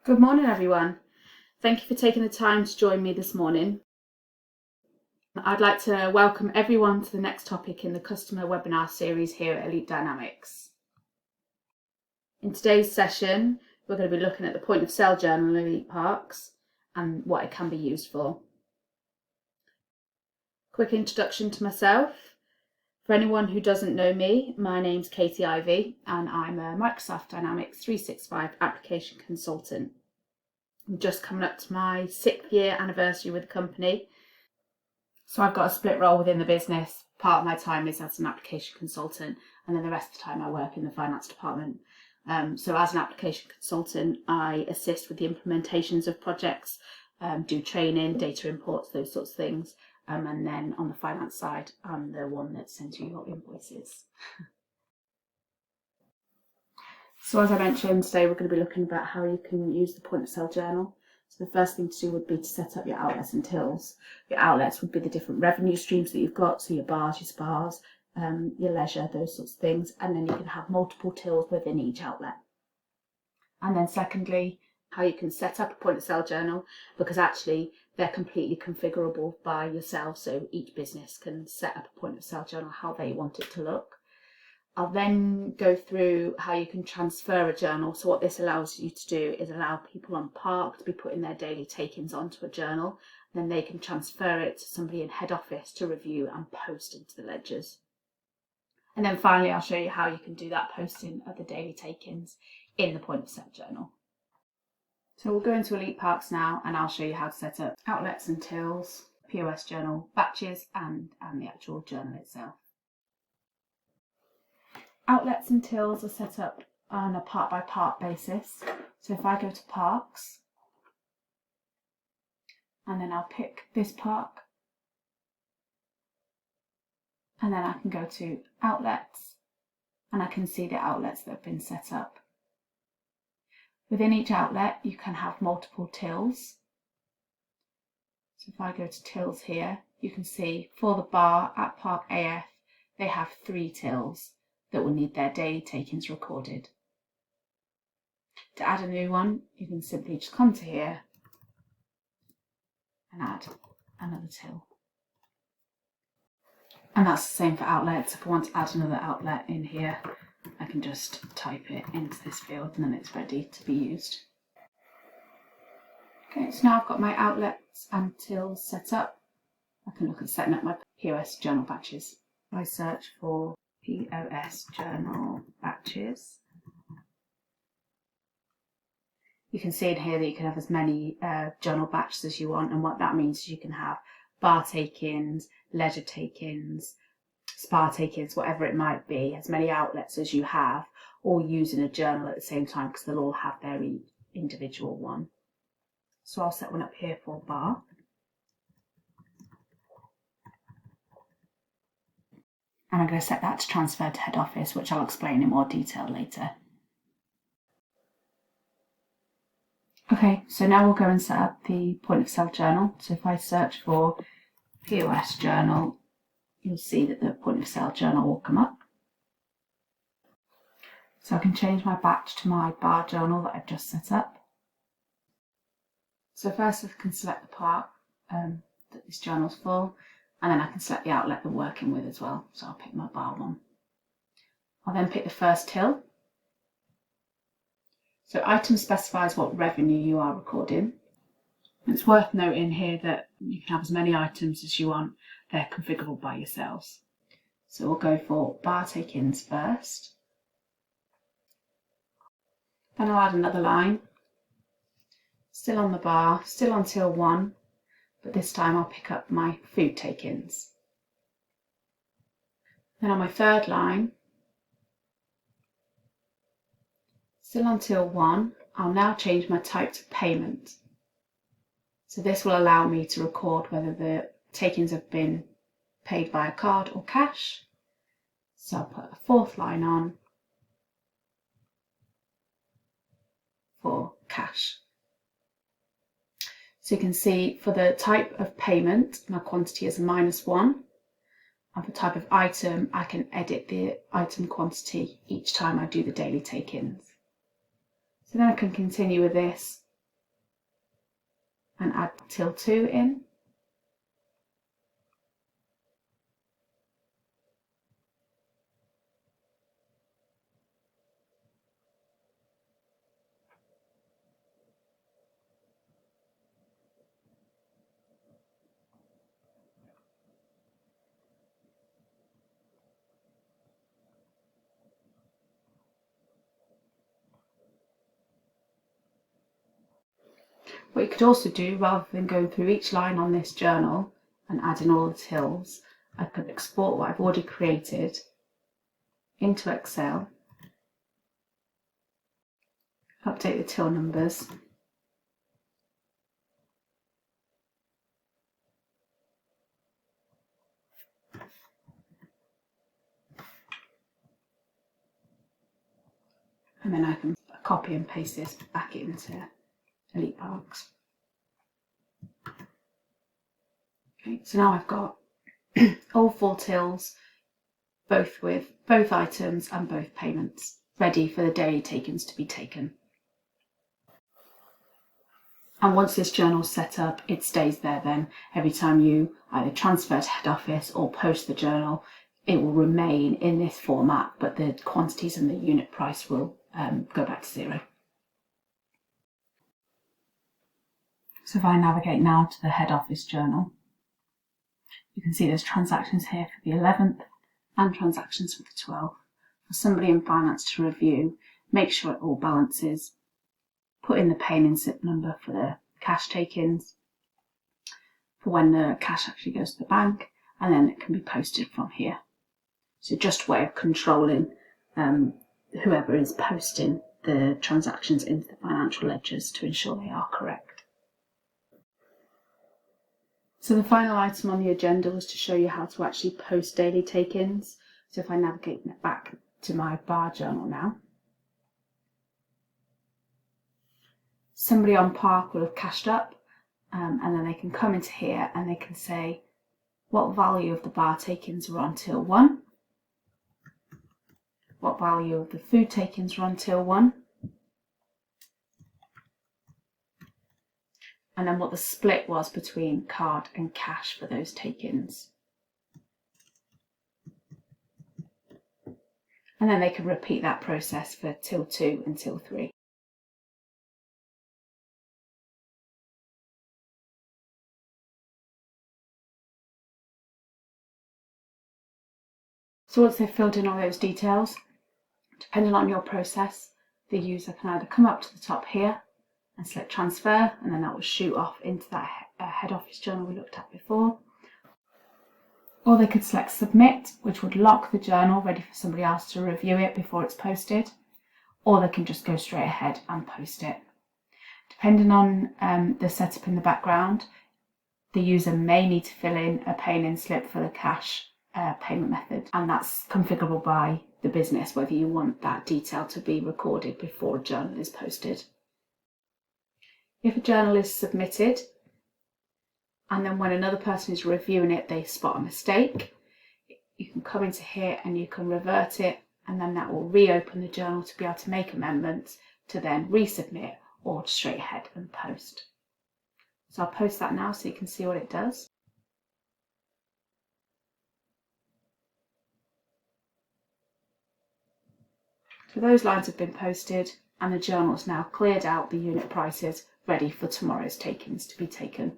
Good morning, everyone. Thank you for taking the time to join me this morning. I'd like to welcome everyone to the next topic in the customer webinar series here at Elite Dynamics. In today's session, we're going to be looking at the point of sale journal in EliteParks and what it can be used for. Quick introduction to myself. For anyone who doesn't know me, my name's Katie Ivy and I'm a Microsoft Dynamics 365 application consultant. I'm just coming up to my 6th year anniversary with the company. So I've got a split role within the business. Part of my time is as an application consultant and then the rest of the time I work in the finance department. So as an application consultant, I assist with the implementations of projects, do training, data imports, those sorts of things. And then on the finance side, I'm the one that sends you your invoices. So as I mentioned, today we're going to be looking about how you can use the point of sale journal. So the first thing to do would be to set up your outlets and tills. Your outlets would be the different revenue streams that you've got, so your bars, your spas, your leisure, those sorts of things. And then you can have multiple tills within each outlet. And then secondly, how you can set up a point of sale journal, because actually they're completely configurable by yourself. So each business can set up a point of sale journal how they want it to look. I'll then go through how you can transfer a journal. So what this allows you to do is allow people on Park to be putting their daily take-ins onto a journal. Then they can transfer it to somebody in head office to review and post into the ledgers. And then finally, I'll show you how you can do that posting of the daily take-ins in the point of sale journal. So we'll go into EliteParks now and I'll show you how to set up outlets and tills, POS Journal batches and the actual journal itself. Outlets and tills are set up on a part-by-part basis. So if I go to Parks, and then I'll pick this park, and then I can go to Outlets, and I can see the outlets that have been set up. Within each outlet, you can have multiple tills. So if I go to tills here, you can see for the bar at Park AF, they have 3 tills that will need their daily take-ins recorded. To add a new one, you can simply just come to here and add another till. And that's the same for outlets. If I want to add another outlet in here, I can just type it into this field and then it's ready to be used. Okay, so now I've got my outlets and tills set up. I can look at setting up my POS Journal batches. I search for POS Journal batches. You can see in here that you can have as many journal batches as you want, and what that means is you can have bar take-ins, leisure take-ins, spa take-ins, whatever it might be, as many outlets as you have, all using a journal at the same time because they'll all have their individual one. So I'll set one up here for bar. And I'm going to set that to transfer to head office, which I'll explain in more detail later. Okay, so now we'll go and set up the point of sale journal. So if I search for POS Journal, you'll see that the point of sale journal will come up. So I can change my batch to my bar journal that I've just set up. So first I can select the part that this journal's for, and then I can select the outlet that I'm working with as well. So I'll pick my bar one. I'll then pick the first till. So item specifies what revenue you are recording. It's worth noting here that you can have as many items as you want. They're configurable by yourselves. So we'll go for bar take-ins first. Then I'll add another line. Still on the bar, still on till 1, but this time I'll pick up my food take-ins. Then on my third line, still on till 1, I'll now change my type to payment. So this will allow me to record whether the take-ins have been paid via card or cash. So I'll put a fourth line on for cash. So you can see for the type of payment, my quantity is a -1. And for type of item, I can edit the item quantity each time I do the daily take-ins. So then I can continue with this and add till 2 in. What you could also do, rather than going through each line on this journal and adding all the tills, I could export what I've already created into Excel, update the till numbers, and then I can copy and paste this back into EliteParks. Okay, so now I've got all 4 tills, both with both items and both payments, ready for the daily takings to be taken. And once this journal's set up, it stays there then. Every time you either transfer to head office or post the journal, it will remain in this format, but the quantities and the unit price will go back to 0. So if I navigate now to the head office journal, you can see there's transactions here for the 11th and transactions for the 12th. For somebody in finance to review, make sure it all balances, put in the paying slip number for the cash take-ins, for when the cash actually goes to the bank, and then it can be posted from here. So just a way of controlling whoever is posting the transactions into the financial ledgers to ensure they are correct. So the final item on the agenda was to show you how to actually post daily take-ins. So if I navigate back to my bar journal now, somebody on Park will have cashed up, and then they can come into here and they can say what value of the bar take-ins were on till 1, what value of the food take-ins were on till 1, and then what the split was between card and cash for those take-ins. And then they can repeat that process for till 2 and till 3. So once they've filled in all those details, depending on your process, the user can either come up to the top here and select transfer, and then that will shoot off into that head office journal we looked at before. Or they could select submit, which would lock the journal ready for somebody else to review it before it's posted. Or they can just go straight ahead and post it. Depending on the setup in the background, the user may need to fill in a paying slip for the cash payment method, and that's configurable by the business, whether you want that detail to be recorded before a journal is posted. If a journal is submitted, and then when another person is reviewing it, they spot a mistake, you can come into here and you can revert it, and then that will reopen the journal to be able to make amendments to then resubmit or straight ahead and post. So I'll post that now so you can see what it does. So those lines have been posted and the journal's now cleared out the unit prices, ready for tomorrow's takings to be taken.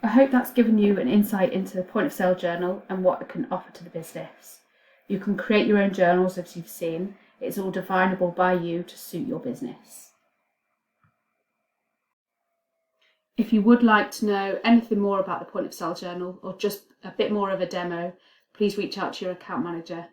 I hope that's given you an insight into the point of sale journal and what it can offer to the business. You can create your own journals as you've seen. It's all definable by you to suit your business. If you would like to know anything more about the point of sale journal or just a bit more of a demo, please reach out to your account manager.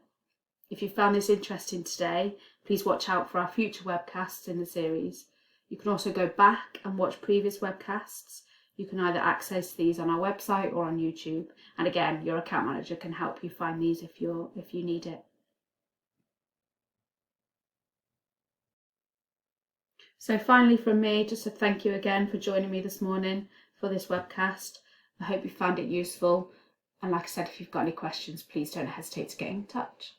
If you found this interesting today, please watch out for our future webcasts in the series. You can also go back and watch previous webcasts. You can either access these on our website or on YouTube. And again, your account manager can help you find these if you need it. So finally from me, just a thank you again for joining me this morning for this webcast. I hope you found it useful. And like I said, if you've got any questions, please don't hesitate to get in touch.